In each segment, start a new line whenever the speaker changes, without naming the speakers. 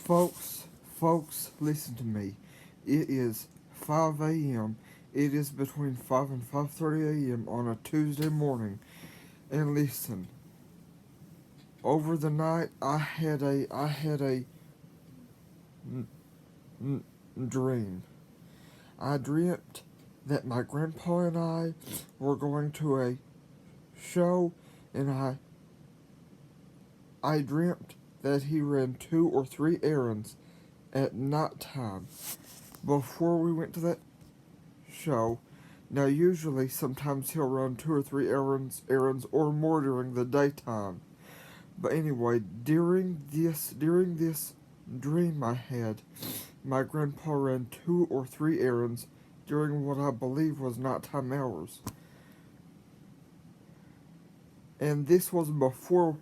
Folks, listen to me. It is 5 a.m. It is between 5 and 5:30 a.m. on a Tuesday morning. And listen, over the night I had a dream. I dreamt that my grandpa and I were going to a show, and I dreamt that he ran 2 or 3 errands at night time before we went to that show. Now, usually, sometimes he'll run 2 or 3 errands or more during the daytime. But anyway, during this dream I had, my grandpa ran 2 or 3 errands during what I believe was nighttime hours, and this was before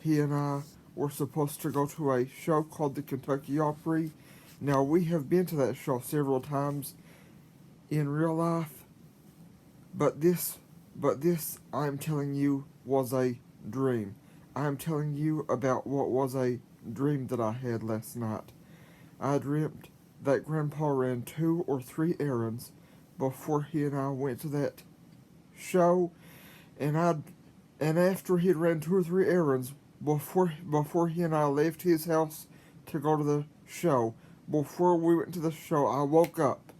he and I were supposed to go to a show called the Kentucky Opry. Now, we have been to that show several times in real life, but this I'm telling you was a dream. I'm telling you about what was a dream that I had last night. I dreamt that Grandpa ran 2 or 3 errands before he and I went to that show, and after he'd ran 2 or 3 errands before he and I left his house to go to the show, before we went to the show, I woke up.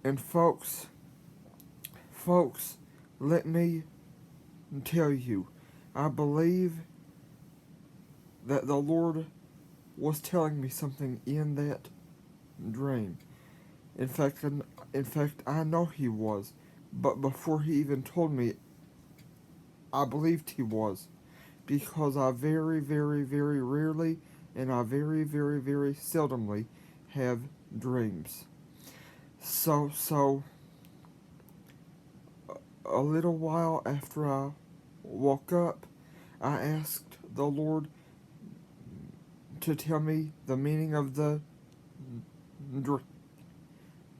And folks, let me tell you, I believe that the Lord was telling me something in that dream. In fact, I know He was, but before He even told me, I believed He was, because I very, very, very rarely, and I very, very, very seldomly have dreams. So, a little while after I woke up, I asked the Lord to tell me the meaning of the dream.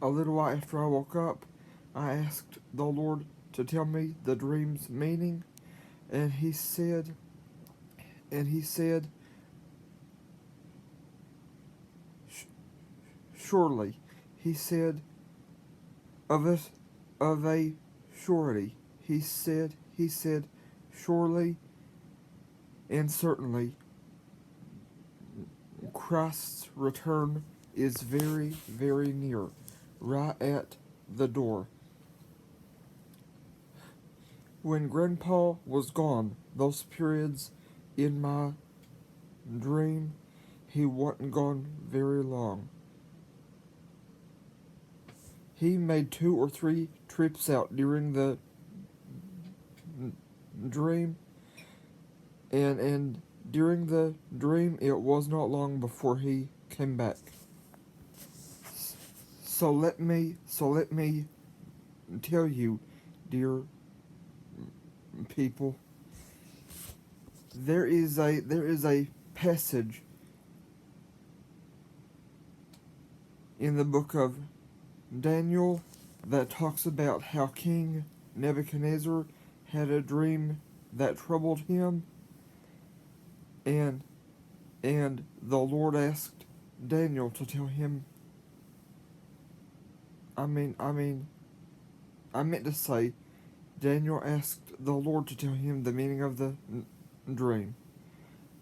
A little while after I woke up, I asked the Lord to tell me the dream's meaning, and He said, surely, He said, of a surety. He said, surely and certainly, Christ's return is very, very near, right at the door. When Grandpa was gone, those periods in my dream, he wasn't gone very long. He made 2 or 3 trips out during the dream, and during the dream, it was not long before he came back. So let me tell you, dear people, there is a passage in the book of Daniel that talks about how King Nebuchadnezzar had a dream that troubled him, and the Lord asked Daniel to tell him. I meant to say, Daniel asked the Lord to tell him the meaning of the dream.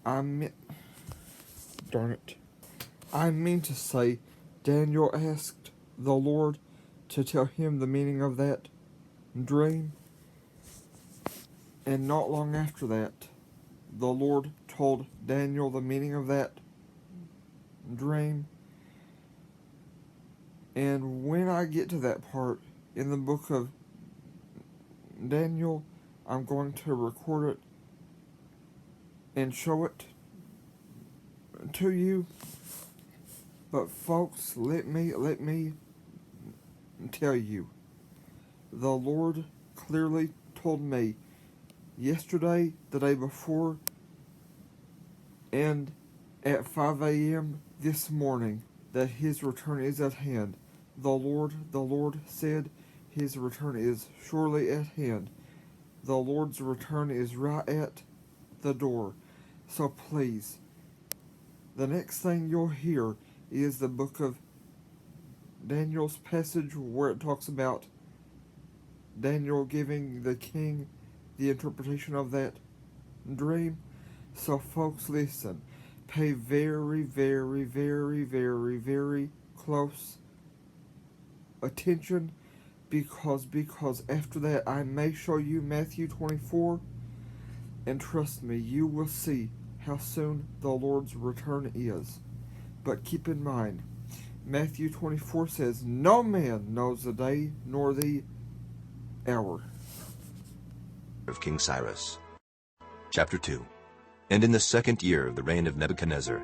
Darn it. I mean to say, Daniel asked the Lord to tell him the meaning of that dream, and not long after that, the Lord told Daniel the meaning of that dream. And when I get to that part in the book of Daniel, I'm going to record it and show it to you. But folks, let me tell you, the Lord clearly told me yesterday, the day before, and at 5 a.m. this morning that His return is at hand. The Lord said His return is surely at hand. the Lord's return is right at the door. So please, the next thing you'll hear is the book of Daniel's passage where it talks about Daniel giving the king the interpretation of that dream. So folks, listen. Pay very, very, very, very, very close attention because after that I may show you Matthew 24, and trust me, you will see how soon the Lord's return is. But keep in mind, Matthew 24 says, no man knows the day nor the hour.
Of King Cyrus. Chapter 2. And in the 2nd year of the reign of Nebuchadnezzar,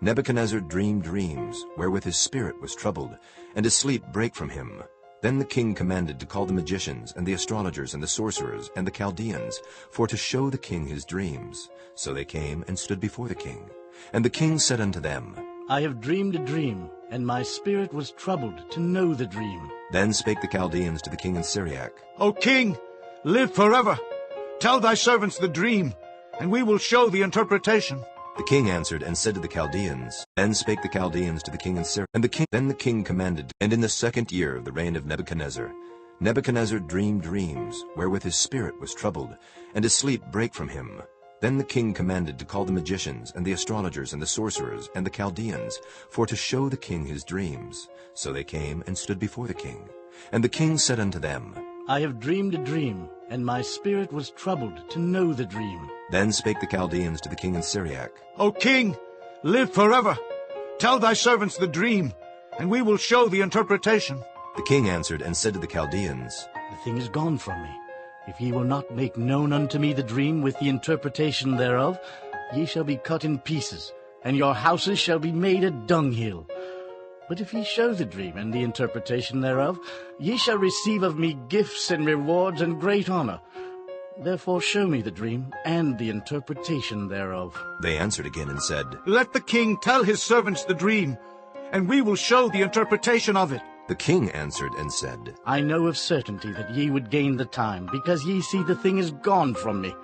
Nebuchadnezzar dreamed dreams, wherewith his spirit was troubled, and his sleep brake from him. Then the king commanded to call the magicians, and the astrologers, and the sorcerers, and the Chaldeans, for to show the king his dreams. So they came and stood before the king. And the king said unto them,
I have dreamed a dream, and my spirit was troubled to know the dream.
Then spake the Chaldeans to the king in Syriac,
O king, live forever. Tell thy servants the dream, and we will show the interpretation.
The king answered and said to the Chaldeans, Then spake the Chaldeans to the king in Syriac. Then the king commanded, and in the 2nd year of the reign of Nebuchadnezzar, Nebuchadnezzar dreamed dreams, wherewith his spirit was troubled, and his sleep brake from him. Then the king commanded to call the magicians, and the astrologers, and the sorcerers, and the Chaldeans, for to show the king his dreams. So they came and stood before the king. And the king said unto them,
I have dreamed a dream, and my spirit was troubled to know the dream.
Then spake the Chaldeans to the king in Syriac,
O king, live forever. Tell thy servants the dream, and we will show the interpretation.
The king answered and said to the Chaldeans,
The thing is gone from me. If ye will not make known unto me the dream with the interpretation thereof, ye shall be cut in pieces, and your houses shall be made a dunghill. But if ye show the dream and the interpretation thereof, ye shall receive of me gifts and rewards and great honor. Therefore show me the dream and the interpretation thereof.
They answered again and said,
Let the king tell his servants the dream, and we will show the interpretation of it.
The king answered and said,
I know of certainty that ye would gain the time, because ye see the thing is gone from me.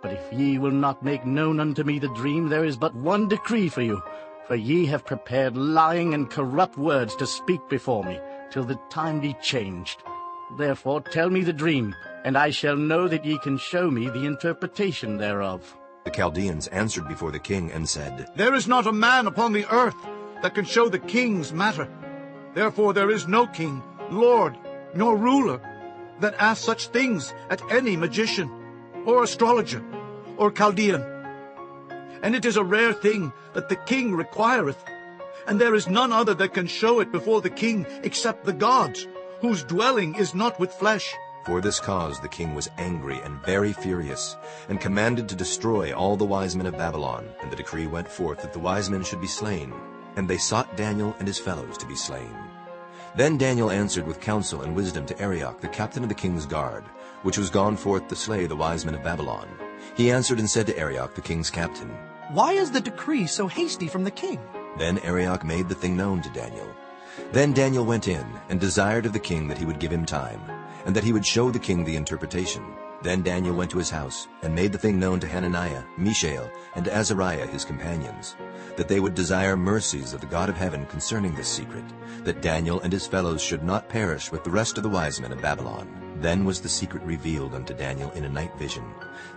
But if ye will not make known unto me the dream, there is but one decree for you. For ye have prepared lying and corrupt words to speak before me, till the time be changed. Therefore tell me the dream, and I shall know that ye can show me the interpretation thereof.
The Chaldeans answered before the king and said,
There is not a man upon the earth that can show the king's matter. Therefore there is no king, lord, nor ruler that asks such things at any magician, or astrologer, or Chaldean. And it is a rare thing that the king requireth, and there is none other that can show it before the king except the gods, whose dwelling is not with flesh.
For this cause the king was angry and very furious, and commanded to destroy all the wise men of Babylon. And the decree went forth that the wise men should be slain. And they sought Daniel and his fellows to be slain. Then Daniel answered with counsel and wisdom to Arioch, the captain of the king's guard, which was gone forth to slay the wise men of Babylon. He answered and said to Arioch, the king's captain,
Why is the decree so hasty from the king?
Then Arioch made the thing known to Daniel. Then Daniel went in, and desired of the king that he would give him time, and that he would show the king the interpretation. Then Daniel went to his house, and made the thing known to Hananiah, Mishael, and to Azariah his companions, that they would desire mercies of the God of heaven concerning this secret, that Daniel and his fellows should not perish with the rest of the wise men of Babylon. Then was the secret revealed unto Daniel in a night vision.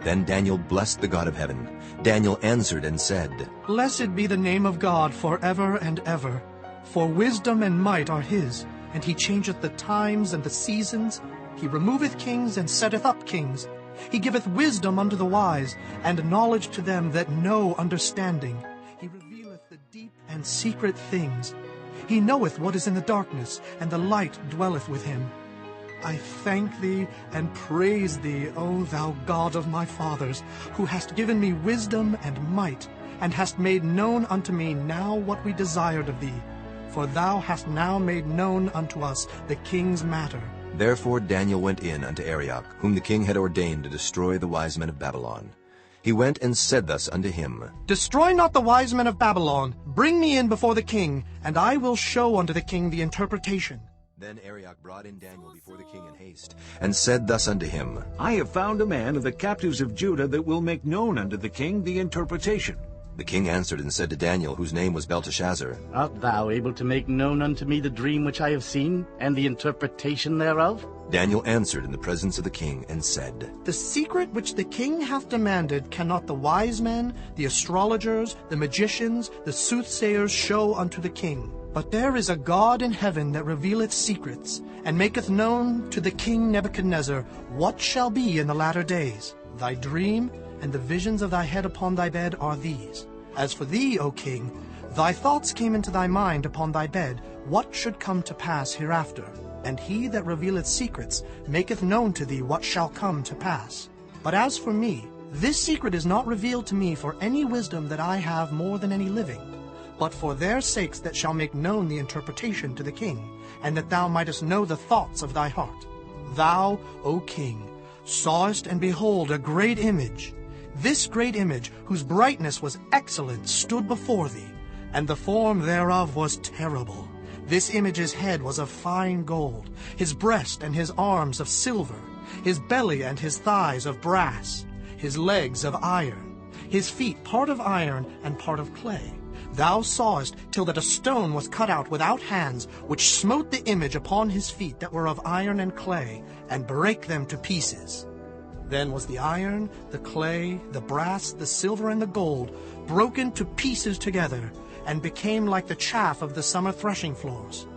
Then Daniel blessed the God of heaven. Daniel answered and said,
Blessed be the name of God forever and ever. For wisdom and might are his, and he changeth the times and the seasons. He removeth kings and setteth up kings. He giveth wisdom unto the wise, and knowledge to them that know understanding. He revealeth the deep and secret things. He knoweth what is in the darkness, and the light dwelleth with him. I thank thee and praise thee, O thou God of my fathers, who hast given me wisdom and might, and hast made known unto me now what we desired of thee. For thou hast now made known unto us the king's matter.
Therefore Daniel went in unto Arioch, whom the king had ordained to destroy the wise men of Babylon. He went and said thus unto him,
Destroy not the wise men of Babylon. Bring me in before the king, and I will show unto the king the interpretation.
Then Arioch brought in Daniel before the king in haste, and said thus unto him,
I have found a man of the captives of Judah that will make known unto the king the interpretation.
The king answered and said to Daniel, whose name was Belteshazzar,
Art thou able to make known unto me the dream which I have seen, and the interpretation thereof?
Daniel answered in the presence of the king, and said,
The secret which the king hath demanded cannot the wise men, the astrologers, the magicians, the soothsayers show unto the king. But there is a God in heaven that revealeth secrets, and maketh known to the king Nebuchadnezzar what shall be in the latter days. Thy dream and the visions of thy head upon thy bed are these. As for thee, O king, thy thoughts came into thy mind upon thy bed, what should come to pass hereafter. And he that revealeth secrets maketh known to thee what shall come to pass. But as for me, this secret is not revealed to me for any wisdom that I have more than any living, but for their sakes that shall make known the interpretation to the king, and that thou mightest know the thoughts of thy heart. Thou, O king, sawest, and behold, a great image. This great image, whose brightness was excellent, stood before thee, and the form thereof was terrible. This image's head was of fine gold, his breast and his arms of silver, his belly and his thighs of brass, his legs of iron, his feet part of iron and part of clay. Thou sawest till that a stone was cut out without hands, which smote the image upon his feet that were of iron and clay, and brake them to pieces. Then was the iron, the clay, the brass, the silver, and the gold broken to pieces together, and became like the chaff of the summer threshing floors.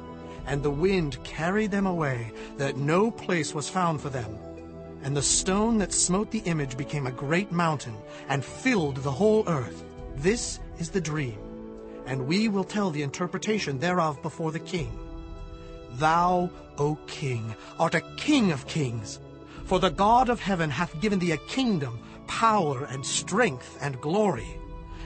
And the wind carried them away, that no place was found for them. And the stone that smote the image became a great mountain, and filled the whole earth. This is the dream, and we will tell the interpretation thereof before the king. Thou, O king, art a king of kings. For the God of heaven hath given thee a kingdom, power, and strength, and glory.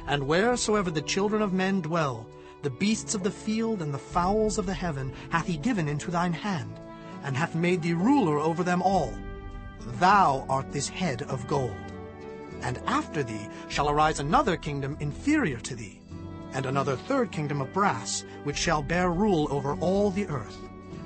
And wheresoever the children of men dwell, the beasts of the field and the fowls of the heaven hath he given into thine hand, and hath made thee ruler over them all. Thou art this head of gold. And after thee shall arise another kingdom inferior to thee, and another third kingdom of brass, which shall bear rule over all the earth.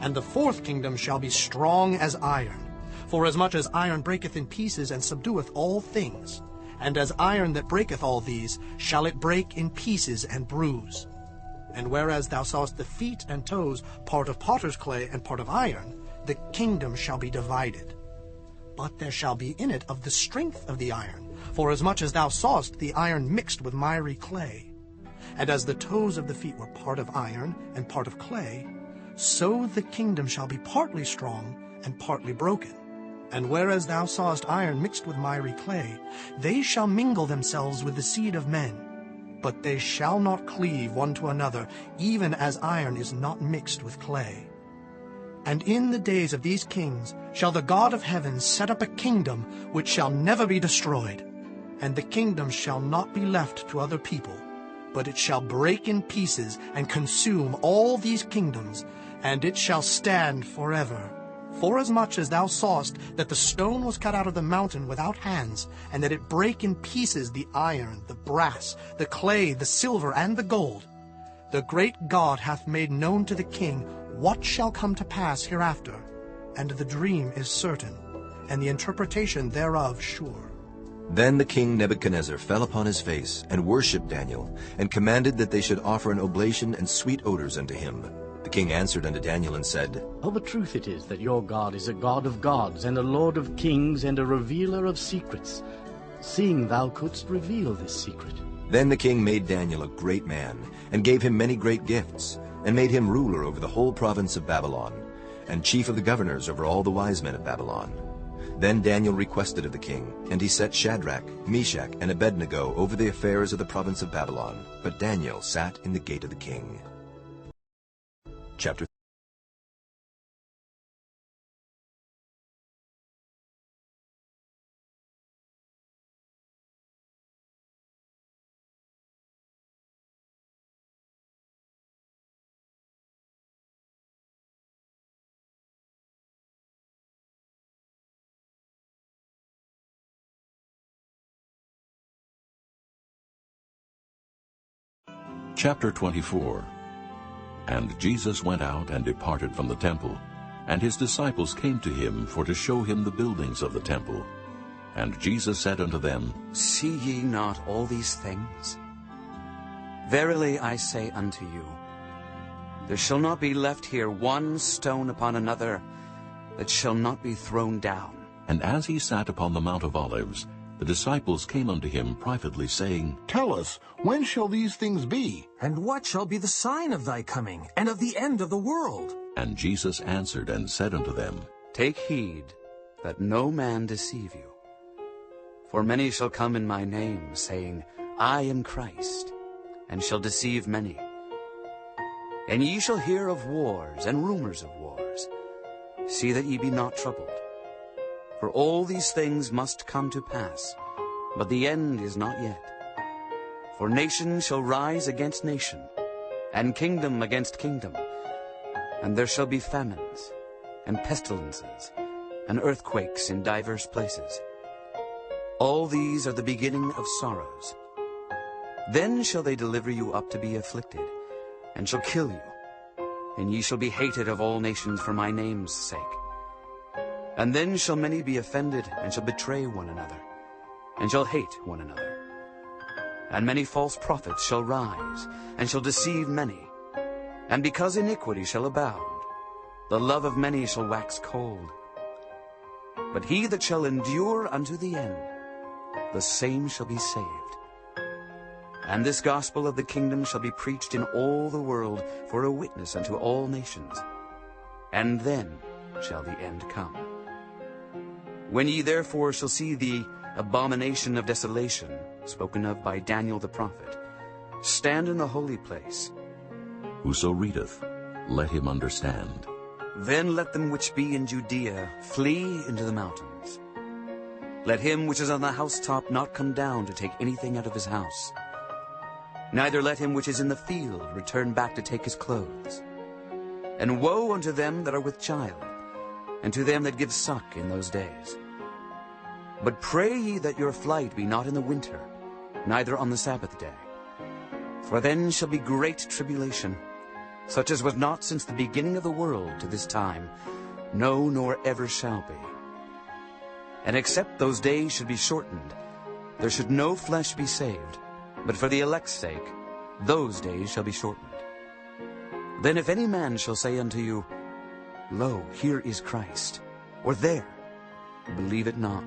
And the fourth kingdom shall be strong as iron. Forasmuch as iron breaketh in pieces and subdueth all things, and as iron that breaketh all these, shall it break in pieces and bruise. And whereas thou sawest the feet and toes, part of potter's clay and part of iron, the kingdom shall be divided. But there shall be in it of the strength of the iron, forasmuch as thou sawest the iron mixed with miry clay. And as the toes of the feet were part of iron and part of clay, so the kingdom shall be partly strong and partly broken. And whereas thou sawest iron mixed with miry clay, they shall mingle themselves with the seed of men. But they shall not cleave one to another, even as iron is not mixed with clay. And in the days of these kings shall the God of heaven set up a kingdom which shall never be destroyed. And the kingdom shall not be left to other people, but it shall break in pieces and consume all these kingdoms, and it shall stand forever. Forasmuch as thou sawest that the stone was cut out of the mountain without hands, and that it brake in pieces the iron, the brass, the clay, the silver, and the gold, the great God hath made known to the king what shall come to pass hereafter, and the dream is certain, and the interpretation thereof sure.
Then the king Nebuchadnezzar fell upon his face, and worshipped Daniel, and commanded that they should offer an oblation and sweet odors unto him. The king answered unto Daniel and said,
Of a truth it is that your God is a God of gods, and a Lord of kings, and a revealer of secrets, seeing thou couldst reveal this secret.
Then the king made Daniel a great man, and gave him many great gifts, and made him ruler over the whole province of Babylon, and chief of the governors over all the wise men of Babylon. Then Daniel requested of the king, and he set Shadrach, Meshach, and Abednego over the affairs of the province of Babylon. But Daniel sat in the gate of the king. Chapter
Chapter 24. And Jesus went out and departed from the temple, and his disciples came to him for to show him the buildings of the temple. And Jesus said unto them,
See ye not all these things? Verily I say unto you, there shall not be left here one stone upon another that shall not be thrown down.
And as he sat upon the Mount of Olives, the disciples came unto him privately, saying,
Tell us, when shall these things be?
And what shall be the sign of thy coming, and of the end of the world?
And Jesus answered and said unto them,
Take heed that no man deceive you. For many shall come in my name, saying, I am Christ, and shall deceive many. And ye shall hear of wars and rumors of wars. See that ye be not troubled. For all these things must come to pass, but the end is not yet. For nation shall rise against nation, and kingdom against kingdom. And there shall be famines, and pestilences, and earthquakes in divers places. All these are the beginning of sorrows. Then shall they deliver you up to be afflicted, and shall kill you. And ye shall be hated of all nations for my name's sake. And then shall many be offended, and shall betray one another, and shall hate one another. And many false prophets shall rise, and shall deceive many. And because iniquity shall abound, the love of many shall wax cold. But he that shall endure unto the end, the same shall be saved. And this gospel of the kingdom shall be preached in all the world for a witness unto all nations. And then shall the end come. When ye therefore shall see the abomination of desolation, spoken of by Daniel the prophet, stand in the holy place.
Whoso readeth, let him understand.
Then let them which be in Judea flee into the mountains. Let him which is on the housetop not come down to take anything out of his house. Neither let him which is in the field return back to take his clothes. And woe unto them that are with child, and to them that give suck in those days. But pray ye that your flight be not in the winter, neither on the Sabbath day. For then shall be great tribulation, such as was not since the beginning of the world to this time, no, nor ever shall be. And except those days should be shortened, there should no flesh be saved, but for the elect's sake, those days shall be shortened. Then if any man shall say unto you, Lo, here is Christ, or there, believe it not.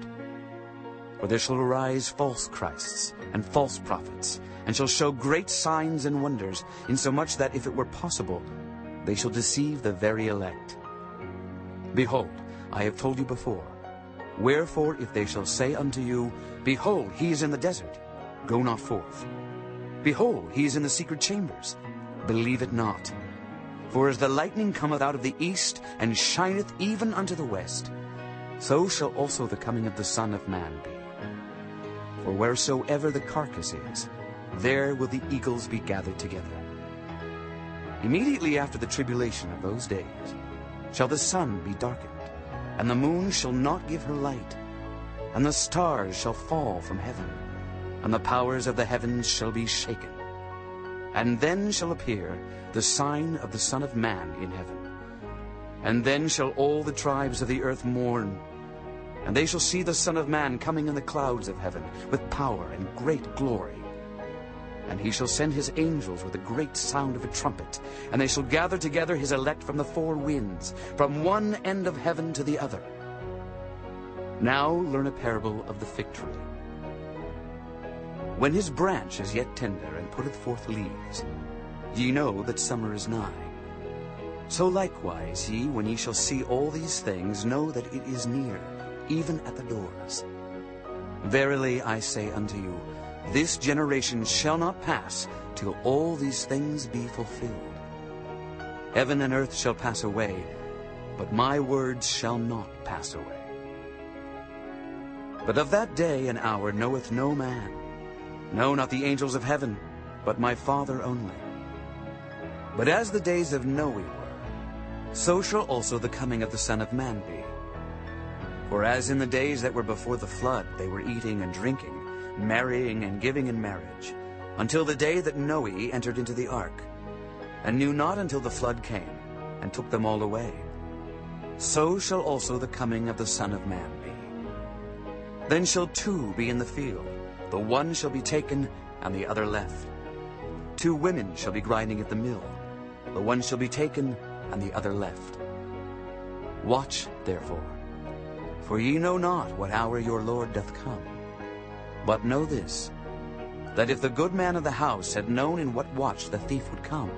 For there shall arise false Christs and false prophets, and shall show great signs and wonders, insomuch that if it were possible, they shall deceive the very elect. Behold, I have told you before. Wherefore, if they shall say unto you, Behold, he is in the desert, go not forth. Behold, he is in the secret chambers, believe it not. For as the lightning cometh out of the east, and shineth even unto the west, so shall also the coming of the Son of Man be. For wheresoever the carcass is, there will the eagles be gathered together. Immediately after the tribulation of those days shall the sun be darkened, and the moon shall not give her light, and the stars shall fall from heaven, and the powers of the heavens shall be shaken. And then shall appear the sign of the Son of Man in heaven. And then shall all the tribes of the earth mourn, and they shall see the Son of Man coming in the clouds of heaven with power and great glory. And he shall send his angels with a great sound of a trumpet, and they shall gather together his elect from the four winds, from one end of heaven to the other. Now learn a parable of the fig tree. When his branch is yet tender and putteth forth leaves, ye know that summer is nigh. So likewise ye, when ye shall see all these things, know that it is near, even at the doors. Verily I say unto you, this generation shall not pass till all these things be fulfilled. Heaven and earth shall pass away, but my words shall not pass away. But of that day and hour knoweth no man, no, not the angels of heaven, but my Father only. But as the days of Noe were, so shall also the coming of the Son of Man be. For as in the days that were before the flood, they were eating and drinking, marrying and giving in marriage, until the day that Noe entered into the ark. and knew not until the flood came, and took them all away. So shall also the coming of the Son of Man be. Then shall two be in the field, the one shall be taken, and the other left. Two women shall be grinding at the mill, the one shall be taken, and the other left. Watch, therefore, for ye know not what hour your Lord doth come. But know this, that if the good man of the house had known in what watch the thief would come,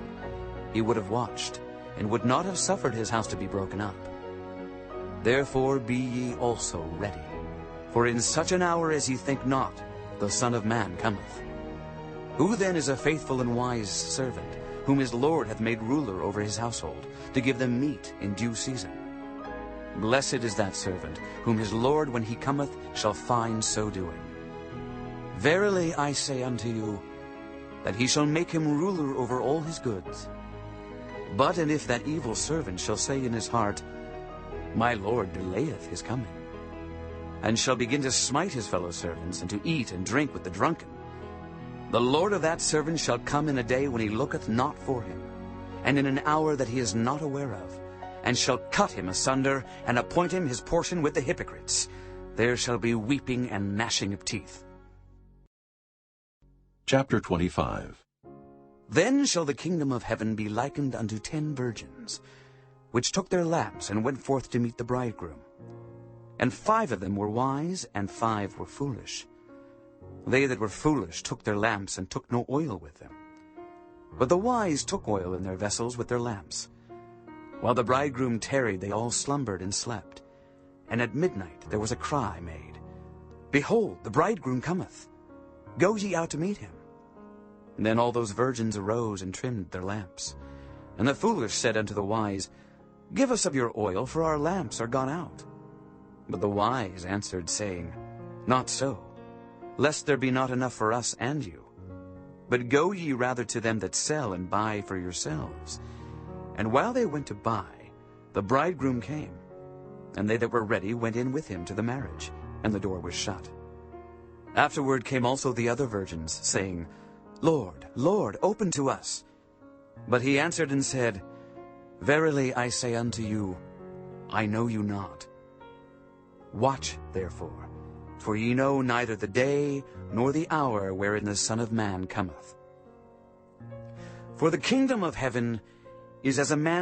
he would have watched, and would not have suffered his house to be broken up. Therefore be ye also ready, for in such an hour as ye think not, the Son of Man cometh. Who then is a faithful and wise servant, whom his Lord hath made ruler over his household, to give them meat in due season? Blessed is that servant, whom his Lord, when he cometh, shall find so doing. Verily I say unto you, that he shall make him ruler over all his goods. But and if that evil servant shall say in his heart, My Lord delayeth his coming, and shall begin to smite his fellow servants, and to eat and drink with the drunken, the Lord of that servant shall come in a day when he looketh not for him, and in an hour that he is not aware of, and shall cut him asunder, and appoint him his portion with the hypocrites. There shall be weeping and gnashing of teeth.
Chapter 25.
Then shall the kingdom of heaven be likened unto 10 virgins, which took their lamps, and went forth to meet the bridegroom. And 5 of them were wise, and 5 were foolish. They that were foolish took their lamps, and took no oil with them. But the wise took oil in their vessels with their lamps. While the bridegroom tarried, they all slumbered and slept. And at midnight there was a cry made, Behold, the bridegroom cometh. Go ye out to meet him. And then all those virgins arose and trimmed their lamps. And the foolish said unto the wise, Give us of your oil, for our lamps are gone out. But the wise answered, saying, Not so, lest there be not enough for us and you. But go ye rather to them that sell, and buy for yourselves. And while they went to buy, the bridegroom came. And they that were ready went in with him to the marriage, and the door was shut. Afterward came also the other virgins, saying, Lord, Lord, open to us. But he answered and said, Verily I say unto you, I know you not. Watch therefore, for ye know neither the day nor the hour wherein the Son of Man cometh. For the kingdom of heaven is as a man